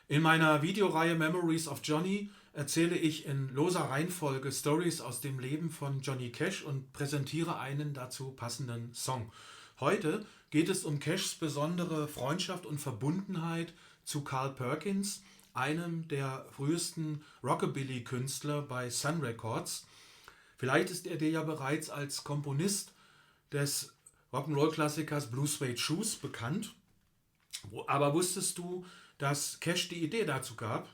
In meiner Videoreihe Memories of Johnny erzähle ich in loser Reihenfolge Stories aus dem Leben von Johnny Cash und präsentiere einen dazu passenden Song. Heute geht es um Cashs besondere Freundschaft und Verbundenheit zu Carl Perkins, einem der frühesten Rockabilly-Künstler bei Sun Records. Vielleicht ist er dir ja bereits als Komponist des Rock'n'Roll-Klassikers Blue Suede Shoes bekannt. Aber wusstest du, dass Cash die Idee dazu gab?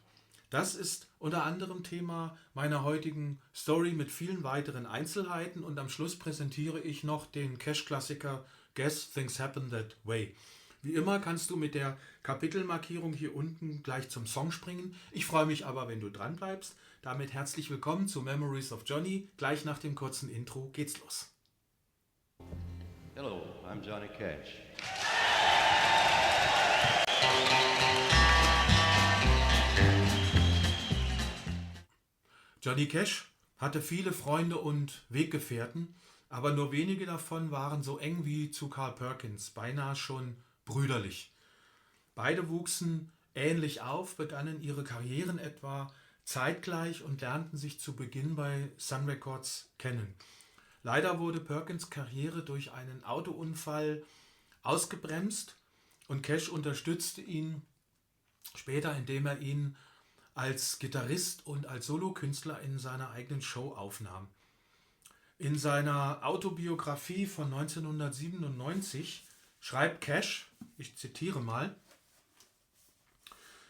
Das ist unter anderem Thema meiner heutigen Story mit vielen weiteren Einzelheiten und am Schluss präsentiere ich noch den Cash-Klassiker Guess Things Happen That Way. Wie immer kannst du mit der Kapitelmarkierung hier unten gleich zum Song springen. Ich freue mich aber, wenn du dran bleibst. Damit herzlich willkommen zu Memories of Johnny. Gleich nach dem kurzen Intro geht's los. Hello, I'm Johnny Cash. Johnny Cash hatte viele Freunde und Weggefährten, aber nur wenige davon waren so eng wie zu Carl Perkins, beinahe schon brüderlich. Beide wuchsen ähnlich auf, begannen ihre Karrieren etwa zeitgleich und lernten sich zu Beginn bei Sun Records kennen. Leider wurde Perkins' Karriere durch einen Autounfall ausgebremst und Cash unterstützte ihn später, indem er ihn als Gitarrist und als Solokünstler in seiner eigenen Show aufnahm. In seiner Autobiografie von 1997 schreibt Cash, ich zitiere mal: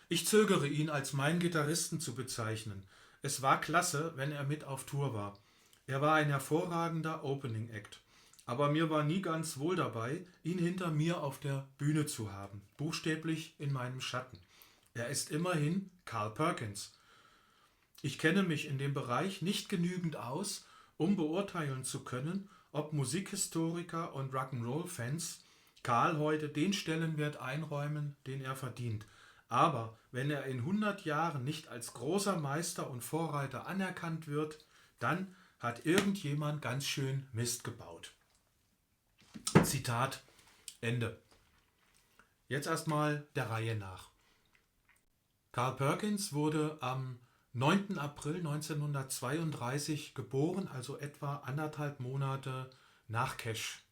Ich zögere ihn als meinen Gitarristen zu bezeichnen. Es war klasse, wenn er mit auf Tour war. Er war ein hervorragender Opening Act. Aber mir war nie ganz wohl dabei, ihn hinter mir auf der Bühne zu haben, buchstäblich in meinem Schatten. Er ist immerhin Carl Perkins. Ich kenne mich in dem Bereich nicht genügend aus, um beurteilen zu können, ob Musikhistoriker und Rock'n'Roll-Fans Carl heute den Stellenwert einräumen, den er verdient. Aber wenn er in 100 Jahren nicht als großer Meister und Vorreiter anerkannt wird, dann hat irgendjemand ganz schön Mist gebaut. Zitat Ende. Jetzt erstmal der Reihe nach. Carl Perkins wurde am 9. April 1932 geboren, also etwa 1,5 Monate nach Cash.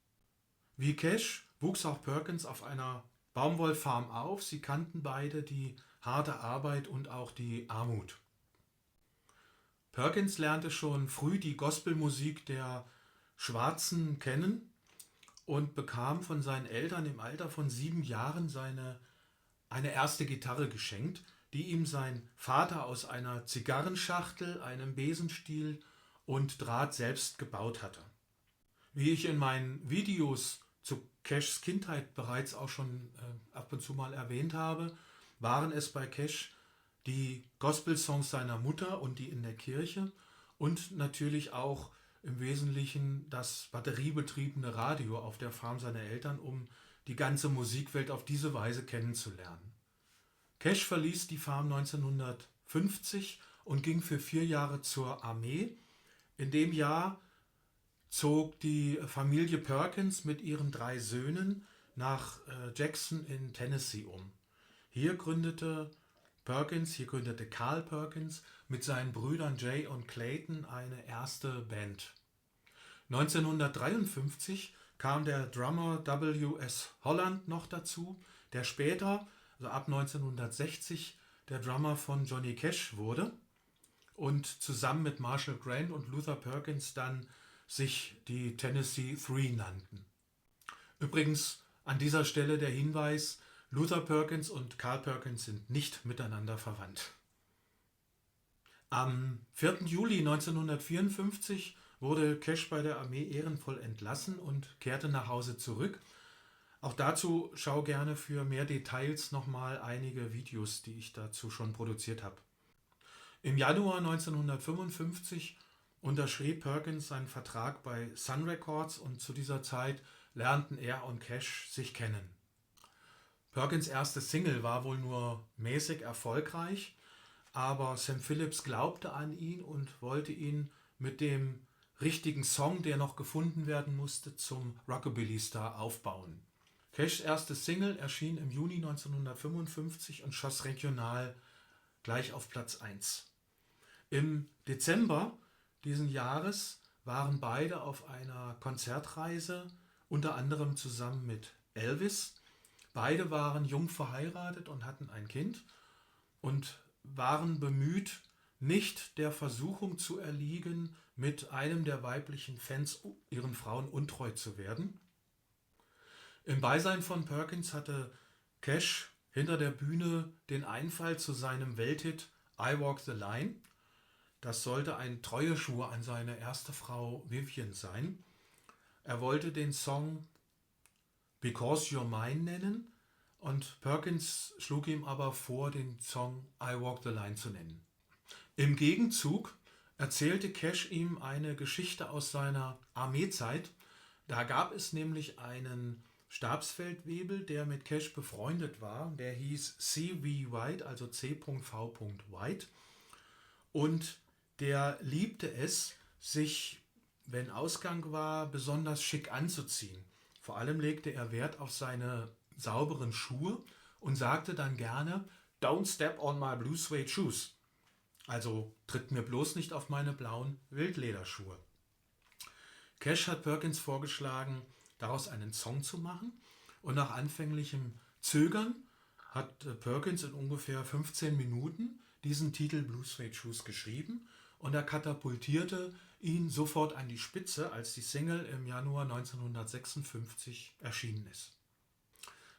Wie Cash wuchs auch Perkins auf einer Baumwollfarm auf. Sie kannten beide die harte Arbeit und auch die Armut. Perkins lernte schon früh die Gospelmusik der Schwarzen kennen und bekam von seinen Eltern im Alter von 7 Jahren eine erste Gitarre geschenkt, die ihm sein Vater aus einer Zigarrenschachtel, einem Besenstiel und Draht selbst gebaut hatte. Wie ich in meinen Videos zu Cashs Kindheit bereits auch schon ab und zu mal erwähnt habe, waren es bei Cash die Gospel-Songs seiner Mutter und die in der Kirche und natürlich auch im Wesentlichen das batteriebetriebene Radio auf der Farm seiner Eltern, um die ganze Musikwelt auf diese Weise kennenzulernen. Cash verließ die Farm 1950 und ging für 4 Jahre zur Armee. In dem Jahr zog die Familie Perkins mit ihren 3 Söhnen nach Jackson in Tennessee um. Hier gründete Carl Perkins mit seinen Brüdern Jay und Clayton eine erste Band. 1953 kam der Drummer W.S. Holland noch dazu, der später, also ab 1960, der Drummer von Johnny Cash wurde und zusammen mit Marshall Grant und Luther Perkins dann sich die Tennessee Three nannten. Übrigens an dieser Stelle der Hinweis: Luther Perkins und Carl Perkins sind nicht miteinander verwandt. Am 4. Juli 1954 wurde Cash bei der Armee ehrenvoll entlassen und kehrte nach Hause zurück. Auch dazu schau gerne für mehr Details nochmal einige Videos, die ich dazu schon produziert habe. Im Januar 1955 unterschrieb Perkins seinen Vertrag bei Sun Records und zu dieser Zeit lernten er und Cash sich kennen. Perkins' erste Single war wohl nur mäßig erfolgreich, aber Sam Phillips glaubte an ihn und wollte ihn mit dem richtigen Song, der noch gefunden werden musste, zum Rockabilly-Star aufbauen. Cashs erste Single erschien im Juni 1955 und schoss regional gleich auf Platz 1. Im Dezember diesen Jahres waren beide auf einer Konzertreise, unter anderem zusammen mit Elvis. Beide waren jung verheiratet und hatten ein Kind und waren bemüht, nicht der Versuchung zu erliegen, mit einem der weiblichen Fans ihren Frauen untreu zu werden. Im Beisein von Perkins hatte Cash hinter der Bühne den Einfall zu seinem Welthit I Walk the Line. Das sollte ein Treueschwur an seine erste Frau Vivian sein. Er wollte den Song Because You're Mine nennen und Perkins schlug ihm aber vor, den Song I Walk the Line zu nennen. Im Gegenzug erzählte Cash ihm eine Geschichte aus seiner Armeezeit. Da gab es nämlich einen Stabsfeldwebel, der mit Cash befreundet war. Der hieß C.V. White, also C.V. White. Und der liebte es, sich, wenn Ausgang war, besonders schick anzuziehen. Vor allem legte er Wert auf seine sauberen Schuhe und sagte dann gerne, Don't step on my blue suede shoes. Also tritt mir bloß nicht auf meine blauen Wildlederschuhe. Cash hat Perkins vorgeschlagen, daraus einen Song zu machen und nach anfänglichem Zögern hat Perkins in ungefähr 15 Minuten diesen Titel Blue Suede Shoes geschrieben und er katapultierte ihn sofort an die Spitze, als die Single im Januar 1956 erschienen ist.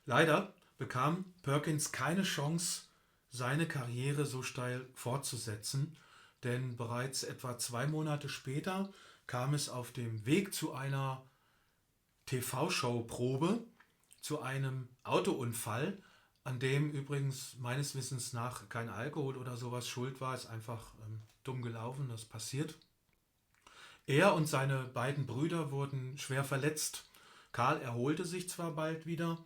Leider bekam Perkins keine Chance, seine Karriere so steil fortzusetzen, denn bereits etwa 2 Monate später kam es auf dem Weg zu einer TV-Show-Probe zu einem Autounfall, an dem übrigens meines Wissens nach kein Alkohol oder sowas schuld war, ist einfach dumm gelaufen, das passiert. Er und seine beiden Brüder wurden schwer verletzt. Karl erholte sich zwar bald wieder,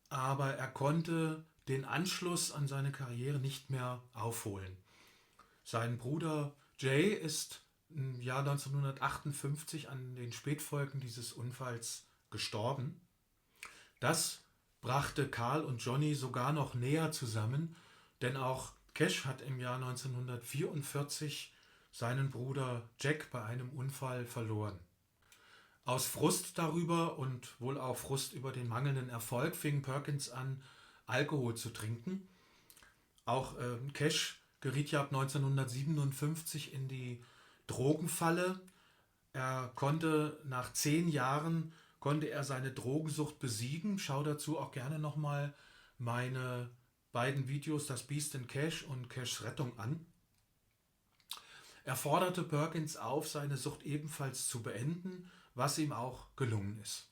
aber er konnte den Anschluss an seine Karriere nicht mehr aufholen. Sein Bruder Jay ist im Jahr 1958 an den Spätfolgen dieses Unfalls gestorben. Das brachte Karl und Johnny sogar noch näher zusammen, denn auch Cash hat im Jahr 1944 seinen Bruder Jack bei einem Unfall verloren. Aus Frust darüber und wohl auch Frust über den mangelnden Erfolg fing Perkins an, Alkohol zu trinken. Auch Cash geriet ja ab 1957 in die Drogenfalle. Er konnte nach 10 Jahren seine Drogensucht besiegen. Schau dazu auch gerne nochmal meine beiden Videos, das Beast in Cash und Cashs Rettung an. Er forderte Perkins auf, seine Sucht ebenfalls zu beenden, was ihm auch gelungen ist.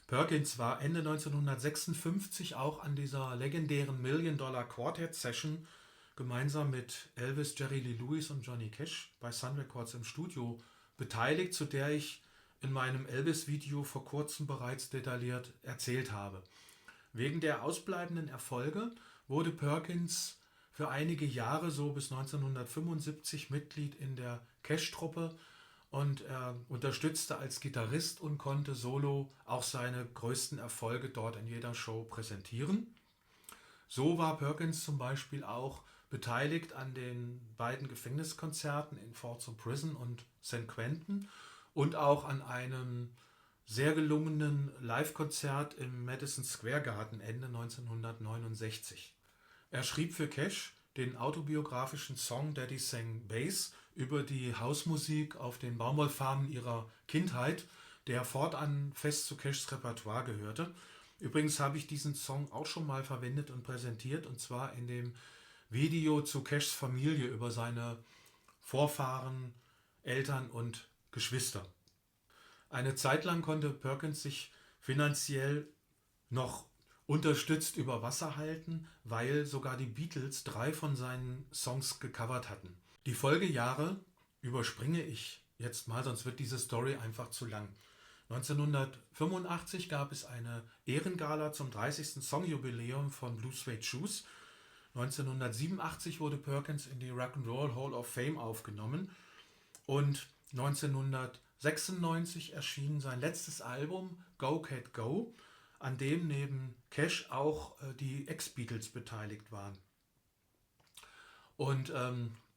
Perkins war Ende 1956 auch an dieser legendären Million-Dollar-Quartet-Session gemeinsam mit Elvis, Jerry Lee Lewis und Johnny Cash bei Sun Records im Studio beteiligt, zu der ich in meinem Elvis-Video vor kurzem bereits detailliert erzählt habe. Wegen der ausbleibenden Erfolge wurde Perkins für einige Jahre, so bis 1975, Mitglied in der Cash-Truppe und er unterstützte als Gitarrist und konnte solo auch seine größten Erfolge dort in jeder Show präsentieren. So war Perkins zum Beispiel auch beteiligt an den beiden Gefängniskonzerten in Folsom Prison und St. Quentin und auch an einem sehr gelungenen Live-Konzert im Madison Square Garden Ende 1969. Er schrieb für Cash den autobiografischen Song Daddy Sang Bass über die Hausmusik auf den Baumwollfarmen ihrer Kindheit, der fortan fest zu Cashs Repertoire gehörte. Übrigens habe ich diesen Song auch schon mal verwendet und präsentiert, und zwar in dem Video zu Cashs Familie über seine Vorfahren, Eltern und Geschwister. Eine Zeit lang konnte Perkins sich finanziell noch unterstützt über Wasser halten, weil sogar die Beatles 3 von seinen Songs gecovert hatten. Die Folgejahre überspringe ich jetzt mal, sonst wird diese Story einfach zu lang. 1985 gab es eine Ehrengala zum 30. Songjubiläum von Blue Suede Shoes. 1987 wurde Perkins in die Rock'n'Roll Hall of Fame aufgenommen und 1996 erschien sein letztes Album Go Cat Go, an dem neben Cash auch die Ex-Beatles beteiligt waren. Und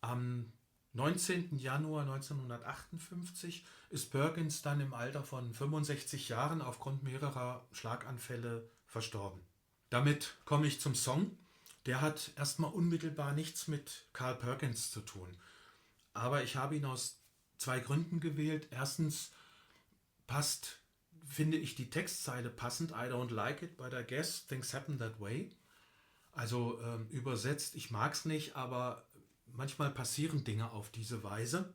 am 19. Januar 1958 ist Perkins dann im Alter von 65 Jahren aufgrund mehrerer Schlaganfälle verstorben. Damit komme ich zum Song. Der hat erstmal unmittelbar nichts mit Carl Perkins zu tun. Aber ich habe ihn aus zwei Gründen gewählt. Erstens finde ich die Textzeile passend. I don't like it, but I guess things happen that way. Also übersetzt, ich mag es nicht, aber manchmal passieren Dinge auf diese Weise.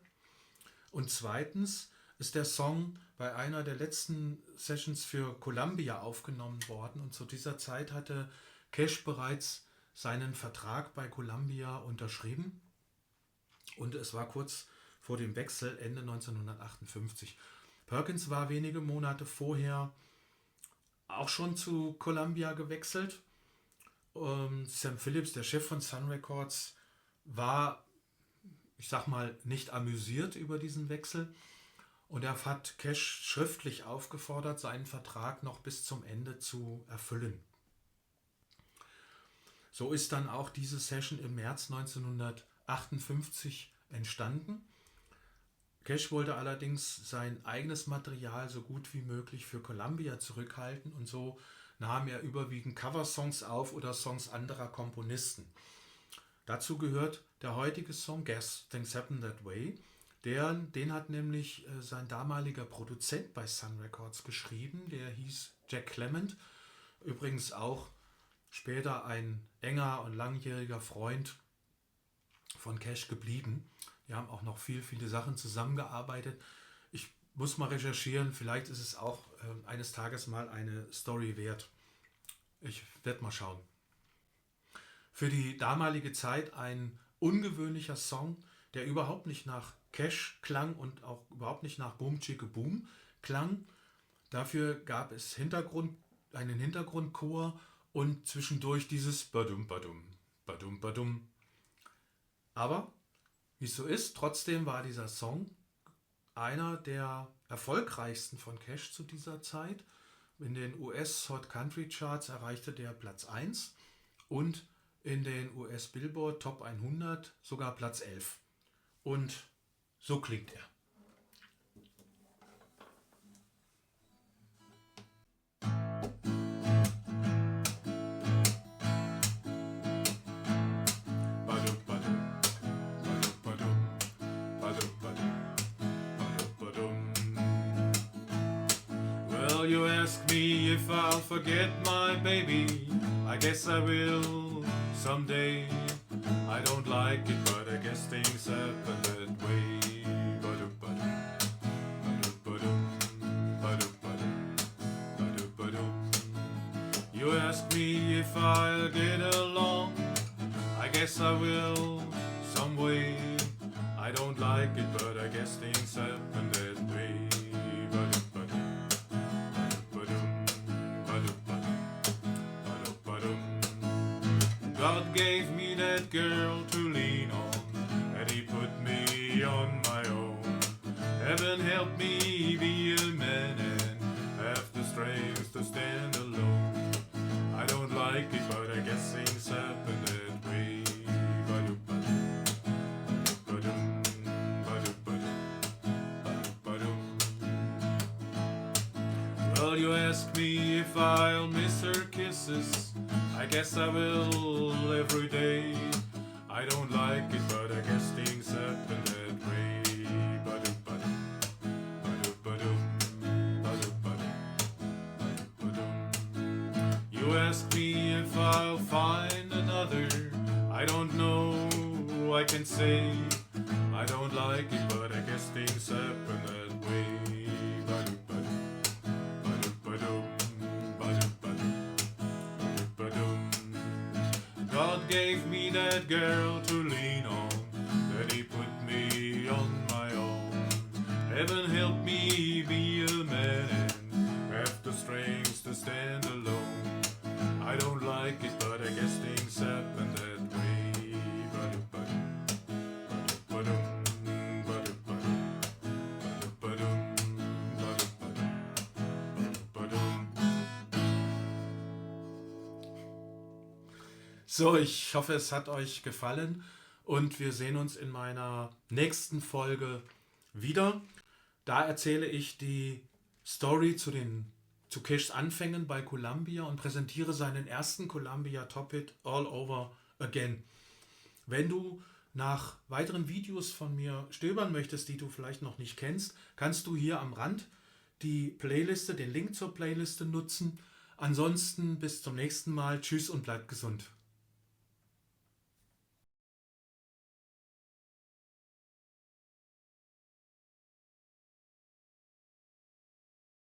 Und zweitens ist der Song bei einer der letzten Sessions für Columbia aufgenommen worden. Und zu dieser Zeit hatte Cash bereits seinen Vertrag bei Columbia unterschrieben. Und es war kurz vor dem Wechsel Ende 1958. Perkins war wenige Monate vorher auch schon zu Columbia gewechselt. Sam Phillips, der Chef von Sun Records, war, ich sag mal, nicht amüsiert über diesen Wechsel. Und er hat Cash schriftlich aufgefordert, seinen Vertrag noch bis zum Ende zu erfüllen. So ist dann auch diese Session im März 1958 entstanden. Cash wollte allerdings sein eigenes Material so gut wie möglich für Columbia zurückhalten und so nahm er überwiegend Coversongs auf oder Songs anderer Komponisten. Dazu gehört der heutige Song Guess Things Happen That Way. Den hat nämlich sein damaliger Produzent bei Sun Records geschrieben, der hieß Jack Clement, übrigens auch später ein enger und langjähriger Freund von Cash geblieben. Wir haben auch noch viele Sachen zusammengearbeitet. Ich muss mal recherchieren, vielleicht ist es auch eines Tages mal eine Story wert. Ich werde mal schauen. Für die damalige Zeit ein ungewöhnlicher Song, der überhaupt nicht nach Cash klang und auch überhaupt nicht nach Boom Chicka Boom klang. Dafür gab es einen Hintergrundchor und zwischendurch dieses Badum Badum, Badum Badum. Aber wie es so ist, trotzdem war dieser Song einer der erfolgreichsten von Cash zu dieser Zeit. In den US Hot Country Charts erreichte der Platz 1 und in den US Billboard Top 100 sogar Platz 11. Und so klingt er. Well, you ask me if I'll forget my baby. I guess I will someday. I don't like it, but I guess things happen that way. You ask me if I'll get along. I guess I will some way. I don't like it, but I guess things happen that way. God gave me that girl to lean on, and he put me on my own. Heaven help me be a man and have the strength to stand alone. I don't like it, but I guess things happen that way. Well, you ask me if I'll miss her kisses. I guess I will every day. I don't like it, but I guess things happen that way. You ask me if I'll find another. I don't know, I can say. I don't like it, but I guess things happen that way. God gave me that girl to lean on, that he put me on my own. Heaven help me be a man and have the strength to stand alone. I don't like it, but I guess things happen that way. So, ich hoffe, es hat euch gefallen und wir sehen uns in meiner nächsten Folge wieder. Da erzähle ich die Story zu Cashs Anfängen bei Columbia und präsentiere seinen ersten Columbia Top Hit All Over Again. Wenn du nach weiteren Videos von mir stöbern möchtest, die du vielleicht noch nicht kennst, kannst du hier am Rand die Playliste, den Link zur Playliste nutzen. Ansonsten bis zum nächsten Mal. Tschüss und bleib gesund.